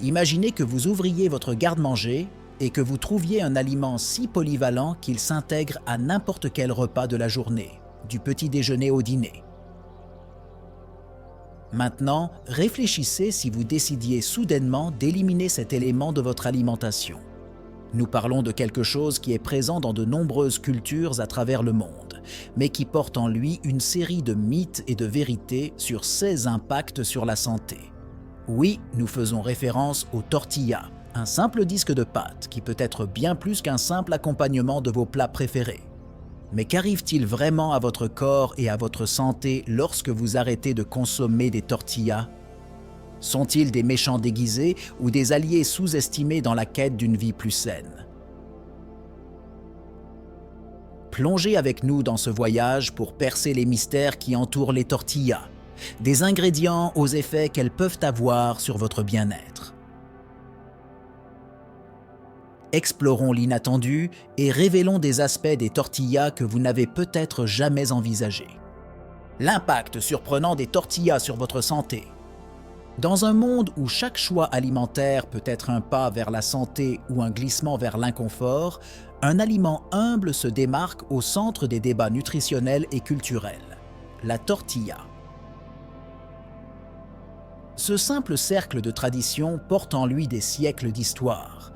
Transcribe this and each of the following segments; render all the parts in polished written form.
Imaginez que vous ouvriez votre garde-manger et que vous trouviez un aliment si polyvalent qu'il s'intègre à n'importe quel repas de la journée, du petit déjeuner au dîner. Maintenant, réfléchissez si vous décidiez soudainement d'éliminer cet élément de votre alimentation. Nous parlons de quelque chose qui est présent dans de nombreuses cultures à travers le monde, mais qui porte en lui une série de mythes et de vérités sur ses impacts sur la santé. Oui, nous faisons référence aux tortillas, un simple disque de pâte qui peut être bien plus qu'un simple accompagnement de vos plats préférés. Mais qu'arrive-t-il vraiment à votre corps et à votre santé lorsque vous arrêtez de consommer des tortillas? Sont-ils des méchants déguisés ou des alliés sous-estimés dans la quête d'une vie plus saine? Plongez avec nous dans ce voyage pour percer les mystères qui entourent les tortillas, des ingrédients aux effets qu'elles peuvent avoir sur votre bien-être. Explorons l'inattendu et révélons des aspects des tortillas que vous n'avez peut-être jamais envisagés. L'impact surprenant des tortillas sur votre santé. Dans un monde où chaque choix alimentaire peut être un pas vers la santé ou un glissement vers l'inconfort, un aliment humble se démarque au centre des débats nutritionnels et culturels, la tortilla. Ce simple cercle de tradition porte en lui des siècles d'histoire,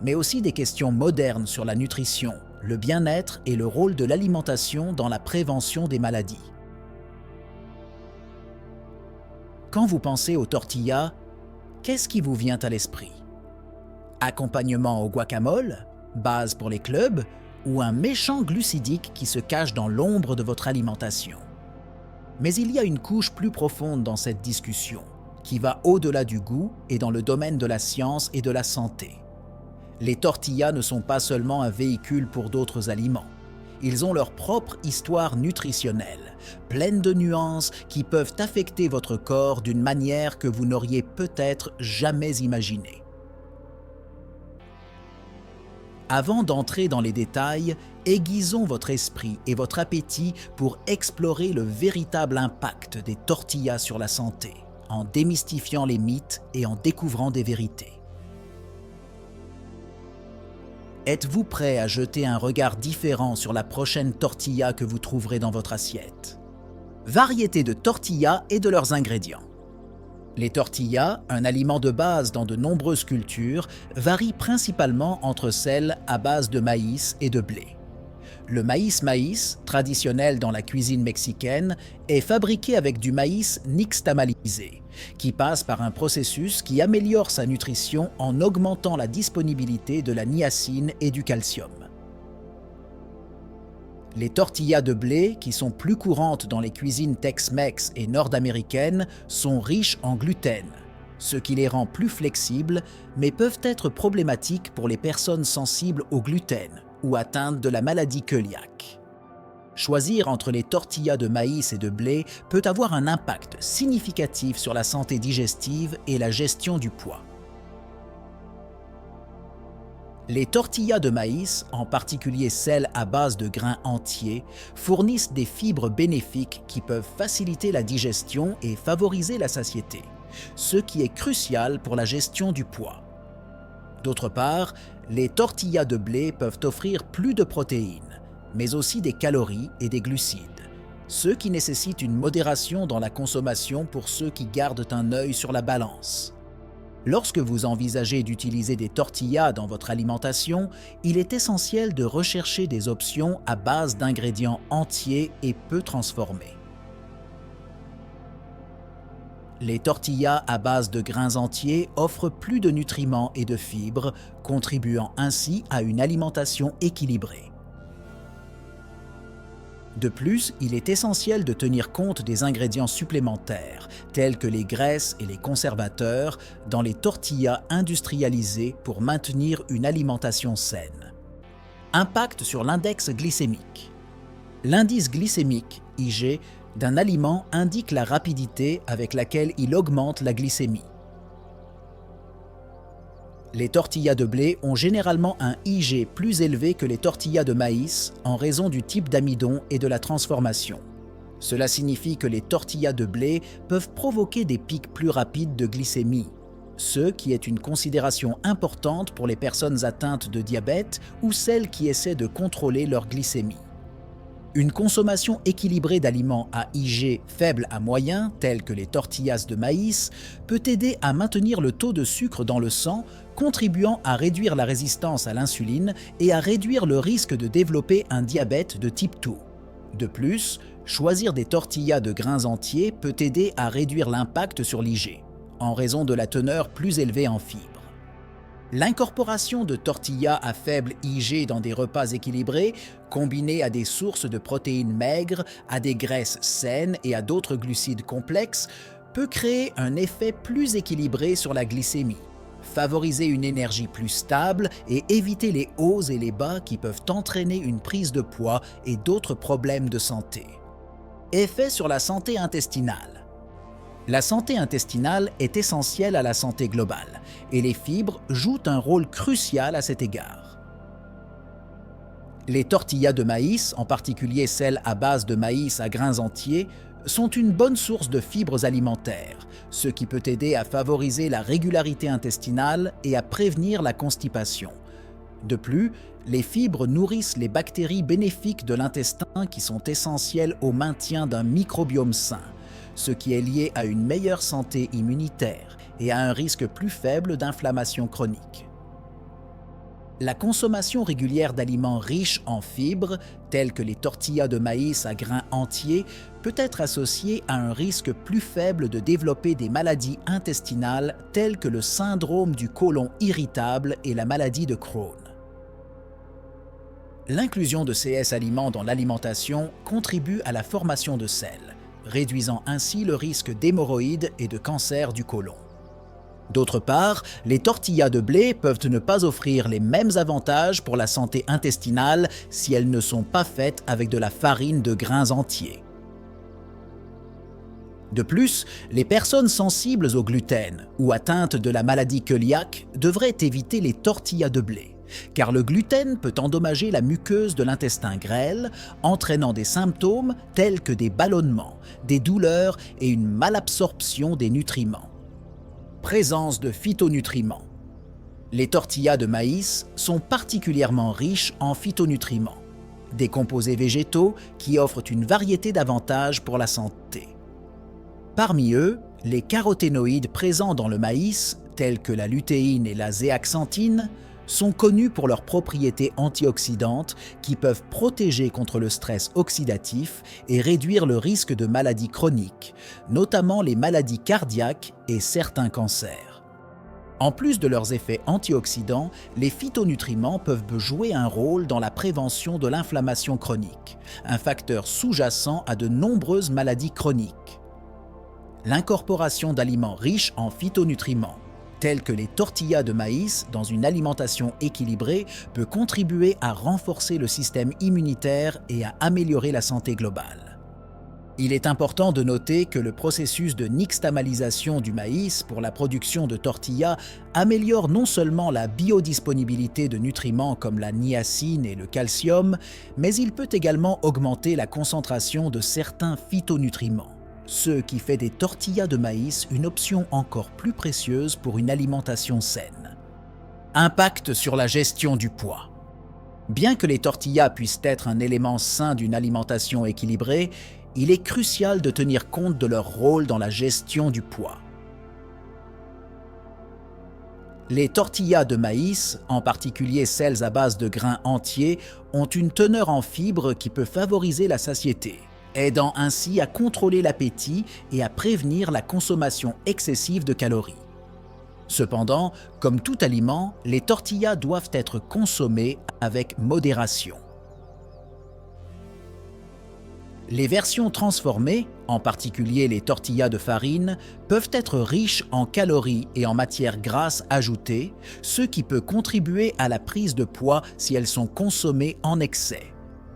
mais aussi des questions modernes sur la nutrition, le bien-être et le rôle de l'alimentation dans la prévention des maladies. Quand vous pensez aux tortillas, qu'est-ce qui vous vient à l'esprit? Accompagnement au guacamole, base pour les clubs, ou un méchant glucidique qui se cache dans l'ombre de votre alimentation? Mais il y a une couche plus profonde dans cette discussion, qui va au-delà du goût et dans le domaine de la science et de la santé. Les tortillas ne sont pas seulement un véhicule pour d'autres aliments. Ils ont leur propre histoire nutritionnelle, pleine de nuances qui peuvent affecter votre corps d'une manière que vous n'auriez peut-être jamais imaginée. Avant d'entrer dans les détails, aiguisons votre esprit et votre appétit pour explorer le véritable impact des tortillas sur la santé, en démystifiant les mythes et en découvrant des vérités. Êtes-vous prêt à jeter un regard différent sur la prochaine tortilla que vous trouverez dans votre assiette? Variété de tortillas et de leurs ingrédients. Les tortillas, un aliment de base dans de nombreuses cultures, varient principalement entre celles à base de maïs et de blé. Le maïs, traditionnel dans la cuisine mexicaine, est fabriqué avec du maïs nixtamalisé, qui passe par un processus qui améliore sa nutrition en augmentant la disponibilité de la niacine et du calcium. Les tortillas de blé, qui sont plus courantes dans les cuisines Tex-Mex et nord-américaines, sont riches en gluten, ce qui les rend plus flexibles, mais peuvent être problématiques pour les personnes sensibles au gluten ou atteintes de la maladie cœliaque. Choisir entre les tortillas de maïs et de blé peut avoir un impact significatif sur la santé digestive et la gestion du poids. Les tortillas de maïs, en particulier celles à base de grains entiers, fournissent des fibres bénéfiques qui peuvent faciliter la digestion et favoriser la satiété, ce qui est crucial pour la gestion du poids. D'autre part, les tortillas de blé peuvent offrir plus de protéines, mais aussi des calories et des glucides, ce qui nécessite une modération dans la consommation pour ceux qui gardent un œil sur la balance. Lorsque vous envisagez d'utiliser des tortillas dans votre alimentation, il est essentiel de rechercher des options à base d'ingrédients entiers et peu transformés. Les tortillas à base de grains entiers offrent plus de nutriments et de fibres, contribuant ainsi à une alimentation équilibrée. De plus, il est essentiel de tenir compte des ingrédients supplémentaires, tels que les graisses et les conservateurs, dans les tortillas industrialisées pour maintenir une alimentation saine. Impact sur l'index glycémique. L'indice glycémique, IG, d'un aliment indique la rapidité avec laquelle il augmente la glycémie. Les tortillas de blé ont généralement un IG plus élevé que les tortillas de maïs en raison du type d'amidon et de la transformation. Cela signifie que les tortillas de blé peuvent provoquer des pics plus rapides de glycémie. ce qui est une considération importante pour les personnes atteintes de diabète ou celles qui essaient de contrôler leur glycémie. Une consommation équilibrée d'aliments à IG faible à moyen, tels que les tortillas de maïs, peut aider à maintenir le taux de sucre dans le sang, contribuant à réduire la résistance à l'insuline et à réduire le risque de développer un diabète de type 2. De plus, choisir des tortillas de grains entiers peut aider à réduire l'impact sur l'IG, en raison de la teneur plus élevée en fibres. L'incorporation de tortillas à faible IG dans des repas équilibrés, combinée à des sources de protéines maigres, à des graisses saines et à d'autres glucides complexes, peut créer un effet plus équilibré sur la glycémie, favoriser une énergie plus stable et éviter les hauts et les bas qui peuvent entraîner une prise de poids et d'autres problèmes de santé. Effet sur la santé intestinale. La santé intestinale est essentielle à la santé globale et les fibres jouent un rôle crucial à cet égard. Les tortillas de maïs, en particulier celles à base de maïs à grains entiers, sont une bonne source de fibres alimentaires, ce qui peut aider à favoriser la régularité intestinale et à prévenir la constipation. De plus, les fibres nourrissent les bactéries bénéfiques de l'intestin qui sont essentielles au maintien d'un microbiome sain, ce qui est lié à une meilleure santé immunitaire et à un risque plus faible d'inflammation chronique. La consommation régulière d'aliments riches en fibres, tels que les tortillas de maïs à grains entiers, peut être associée à un risque plus faible de développer des maladies intestinales telles que le syndrome du côlon irritable et la maladie de Crohn. L'inclusion de ces aliments dans l'alimentation contribue à la formation de selles, réduisant ainsi le risque d'hémorroïdes et de cancer du côlon. D'autre part, les tortillas de blé peuvent ne pas offrir les mêmes avantages pour la santé intestinale si elles ne sont pas faites avec de la farine de grains entiers. De plus, les personnes sensibles au gluten ou atteintes de la maladie cœliaque devraient éviter les tortillas de blé, car le gluten peut endommager la muqueuse de l'intestin grêle, entraînant des symptômes tels que des ballonnements, des douleurs et une malabsorption des nutriments. Présence de phytonutriments. Les tortillas de maïs sont particulièrement riches en phytonutriments, des composés végétaux qui offrent une variété d'avantages pour la santé. Parmi eux, les caroténoïdes présents dans le maïs, tels que la lutéine et la zéaxanthine, sont connus pour leurs propriétés antioxydantes qui peuvent protéger contre le stress oxydatif et réduire le risque de maladies chroniques, notamment les maladies cardiaques et certains cancers. En plus de leurs effets antioxydants, les phytonutriments peuvent jouer un rôle dans la prévention de l'inflammation chronique, un facteur sous-jacent à de nombreuses maladies chroniques. L'incorporation d'aliments riches en phytonutriments, tels que les tortillas de maïs dans une alimentation équilibrée, peut contribuer à renforcer le système immunitaire et à améliorer la santé globale. Il est important de noter que le processus de nixtamalisation du maïs pour la production de tortillas améliore non seulement la biodisponibilité de nutriments comme la niacine et le calcium, mais il peut également augmenter la concentration de certains phytonutriments, ce qui fait des tortillas de maïs une option encore plus précieuse pour une alimentation saine. Impact sur la gestion du poids. Bien que les tortillas puissent être un élément sain d'une alimentation équilibrée, il est crucial de tenir compte de leur rôle dans la gestion du poids. Les tortillas de maïs, en particulier celles à base de grains entiers, ont une teneur en fibres qui peut favoriser la satiété, aidant ainsi à contrôler l'appétit et à prévenir la consommation excessive de calories. Cependant, comme tout aliment, les tortillas doivent être consommées avec modération. Les versions transformées, en particulier les tortillas de farine, peuvent être riches en calories et en matières grasses ajoutées, ce qui peut contribuer à la prise de poids si elles sont consommées en excès.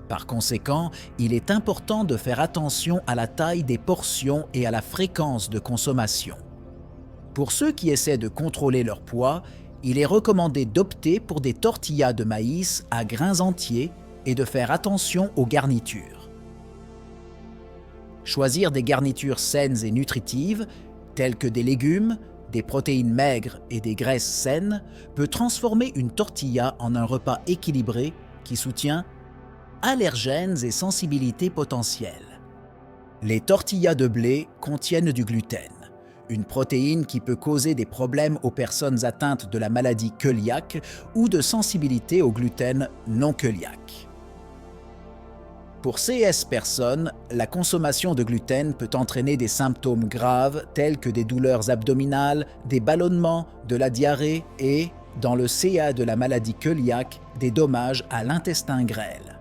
Par conséquent, il est important de faire attention à la taille des portions et à la fréquence de consommation. Pour ceux qui essaient de contrôler leur poids, il est recommandé d'opter pour des tortillas de maïs à grains entiers et de faire attention aux garnitures. Choisir des garnitures saines et nutritives, telles que des légumes, des protéines maigres et des graisses saines peut transformer une tortilla en un repas équilibré qui soutient allergènes et sensibilités potentielles. Les tortillas de blé contiennent du gluten, une protéine qui peut causer des problèmes aux personnes atteintes de la maladie cœliaque ou de sensibilité au gluten non cœliaque. Pour ces personnes, la consommation de gluten peut entraîner des symptômes graves tels que des douleurs abdominales, des ballonnements, de la diarrhée et, dans le cas de la maladie cœliaque, des dommages à l'intestin grêle.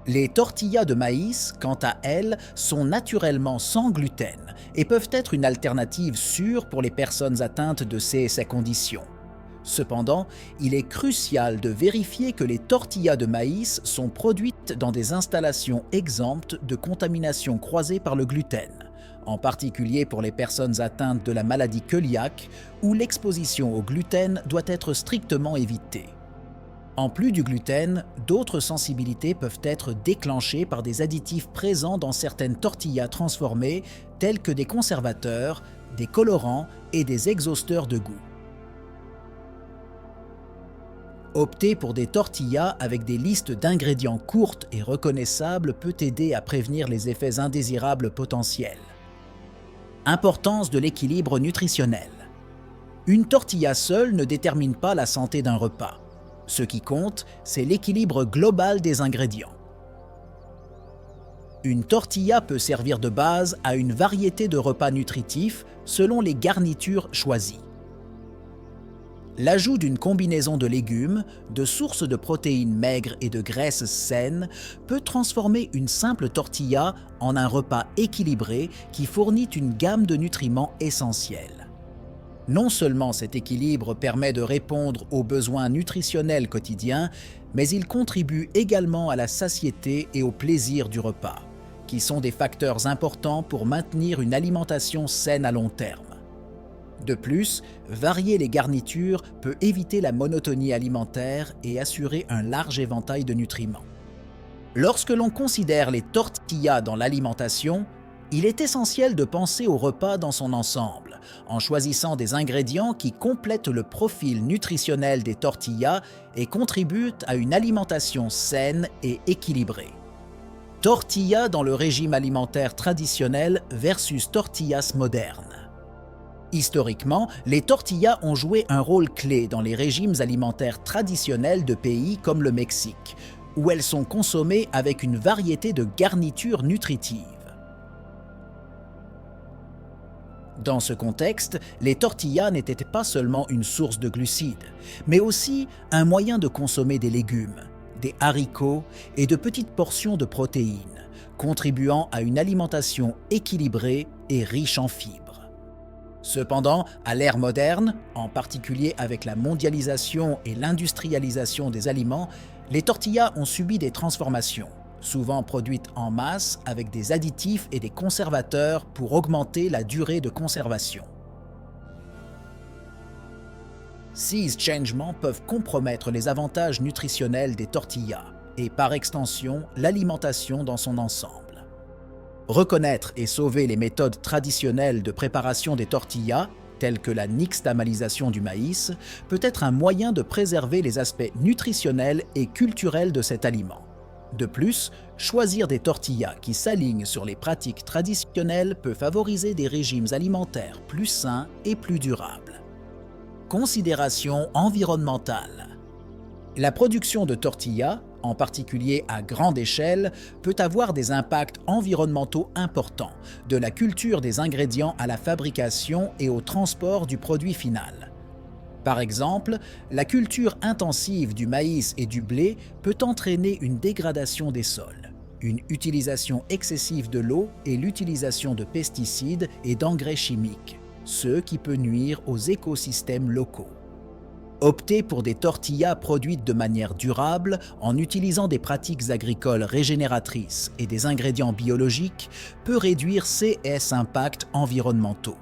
Les tortillas de maïs, quant à elles, sont naturellement sans gluten et peuvent être une alternative sûre pour les personnes atteintes de ces conditions. Cependant, il est crucial de vérifier que les tortillas de maïs sont produites dans des installations exemptes de contamination croisée par le gluten, en particulier pour les personnes atteintes de la maladie cœliaque où l'exposition au gluten doit être strictement évitée. En plus du gluten, d'autres sensibilités peuvent être déclenchées par des additifs présents dans certaines tortillas transformées, tels que des conservateurs, des colorants et des exhausteurs de goût. Opter pour des tortillas avec des listes d'ingrédients courtes et reconnaissables peut aider à prévenir les effets indésirables potentiels. Importance de l'équilibre nutritionnel. Une tortilla seule ne détermine pas la santé d'un repas. Ce qui compte, c'est l'équilibre global des ingrédients. Une tortilla peut servir de base à une variété de repas nutritifs selon les garnitures choisies. L'ajout d'une combinaison de légumes, de sources de protéines maigres et de graisses saines peut transformer une simple tortilla en un repas équilibré qui fournit une gamme de nutriments essentiels. Non seulement cet équilibre permet de répondre aux besoins nutritionnels quotidiens, mais il contribue également à la satiété et au plaisir du repas, qui sont des facteurs importants pour maintenir une alimentation saine à long terme. De plus, varier les garnitures peut éviter la monotonie alimentaire et assurer un large éventail de nutriments. Lorsque l'on considère les tortillas dans l'alimentation, il est essentiel de penser au repas dans son ensemble, en choisissant des ingrédients qui complètent le profil nutritionnel des tortillas et contribuent à une alimentation saine et équilibrée. Tortillas dans le régime alimentaire traditionnel versus tortillas modernes. Historiquement, les tortillas ont joué un rôle clé dans les régimes alimentaires traditionnels de pays comme le Mexique, où elles sont consommées avec une variété de garnitures nutritives. Dans ce contexte, les tortillas n'étaient pas seulement une source de glucides, mais aussi un moyen de consommer des légumes, des haricots et de petites portions de protéines, contribuant à une alimentation équilibrée et riche en fibres. Cependant, à l'ère moderne, en particulier avec la mondialisation et l'industrialisation des aliments, les tortillas ont subi des transformations, souvent produites en masse avec des additifs et des conservateurs pour augmenter la durée de conservation. Ces changements peuvent compromettre les avantages nutritionnels des tortillas et, par extension, l'alimentation dans son ensemble. Reconnaître et sauver les méthodes traditionnelles de préparation des tortillas, telles que la nixtamalisation du maïs, peut être un moyen de préserver les aspects nutritionnels et culturels de cet aliment. De plus, choisir des tortillas qui s'alignent sur les pratiques traditionnelles peut favoriser des régimes alimentaires plus sains et plus durables. Considérations environnementales. La production de tortillas, en particulier à grande échelle, peut avoir des impacts environnementaux importants, de la culture des ingrédients à la fabrication et au transport du produit final. Par exemple, la culture intensive du maïs et du blé peut entraîner une dégradation des sols, une utilisation excessive de l'eau et l'utilisation de pesticides et d'engrais chimiques, ce qui peut nuire aux écosystèmes locaux. Opter pour des tortillas produites de manière durable en utilisant des pratiques agricoles régénératrices et des ingrédients biologiques peut réduire ces impacts environnementaux.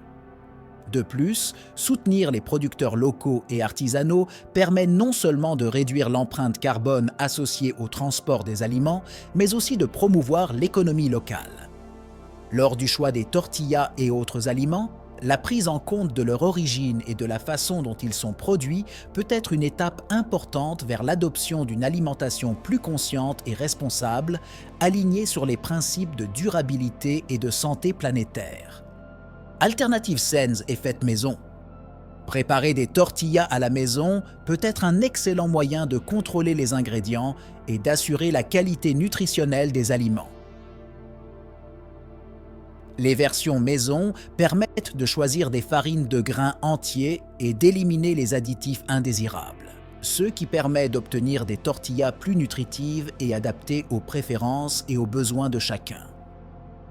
De plus, soutenir les producteurs locaux et artisanaux permet non seulement de réduire l'empreinte carbone associée au transport des aliments, mais aussi de promouvoir l'économie locale. Lors du choix des tortillas et autres aliments, La prise en compte de leur origine et de la façon dont ils sont produits peut être une étape importante vers l'adoption d'une alimentation plus consciente et responsable, alignée sur les principes de durabilité et de santé planétaire. Alternative Sense est faite maison. Préparer des tortillas à la maison peut être un excellent moyen de contrôler les ingrédients et d'assurer la qualité nutritionnelle des aliments. Les versions maison permettent de choisir des farines de grains entiers et d'éliminer les additifs indésirables, ce qui permet d'obtenir des tortillas plus nutritives et adaptées aux préférences et aux besoins de chacun.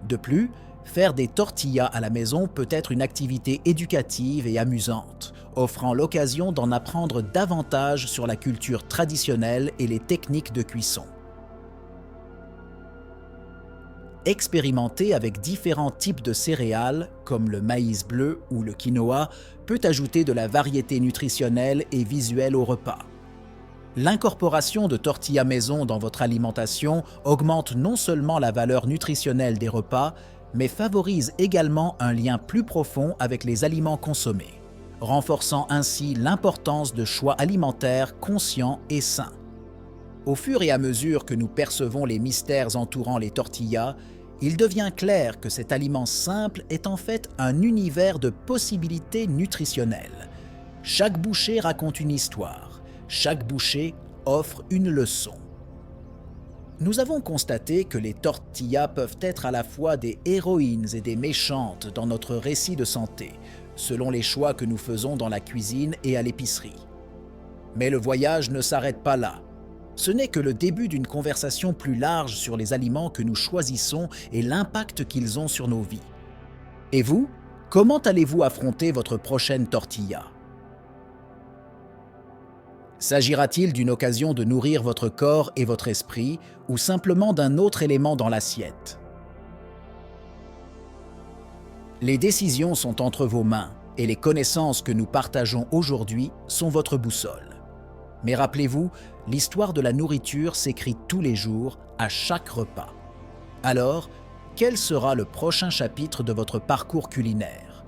De plus, faire des tortillas à la maison peut être une activité éducative et amusante, offrant l'occasion d'en apprendre davantage sur la culture traditionnelle et les techniques de cuisson. Expérimenter avec différents types de céréales, comme le maïs bleu ou le quinoa, peut ajouter de la variété nutritionnelle et visuelle au repas. L'incorporation de tortillas maison dans votre alimentation augmente non seulement la valeur nutritionnelle des repas, mais favorise également un lien plus profond avec les aliments consommés, renforçant ainsi l'importance de choix alimentaires conscients et sains. Au fur et à mesure que nous percevons les mystères entourant les tortillas, il devient clair que cet aliment simple est en fait un univers de possibilités nutritionnelles. Chaque bouchée raconte une histoire, chaque bouchée offre une leçon. Nous avons constaté que les tortillas peuvent être à la fois des héroïnes et des méchantes dans notre récit de santé, selon les choix que nous faisons dans la cuisine et à l'épicerie. Mais le voyage ne s'arrête pas là. Ce n'est que le début d'une conversation plus large sur les aliments que nous choisissons et l'impact qu'ils ont sur nos vies. Et vous, comment allez-vous affronter votre prochaine tortilla? S'agira-t-il d'une occasion de nourrir votre corps et votre esprit ou simplement d'un autre élément dans l'assiette? Les décisions sont entre vos mains et les connaissances que nous partageons aujourd'hui sont votre boussole. Mais rappelez-vous, l'histoire de la nourriture s'écrit tous les jours, à chaque repas. Alors, quel sera le prochain chapitre de votre parcours culinaire?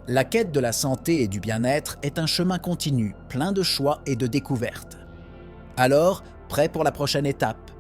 La quête de la santé et du bien-être est un chemin continu, plein de choix et de découvertes. Alors, prêt pour la prochaine étape?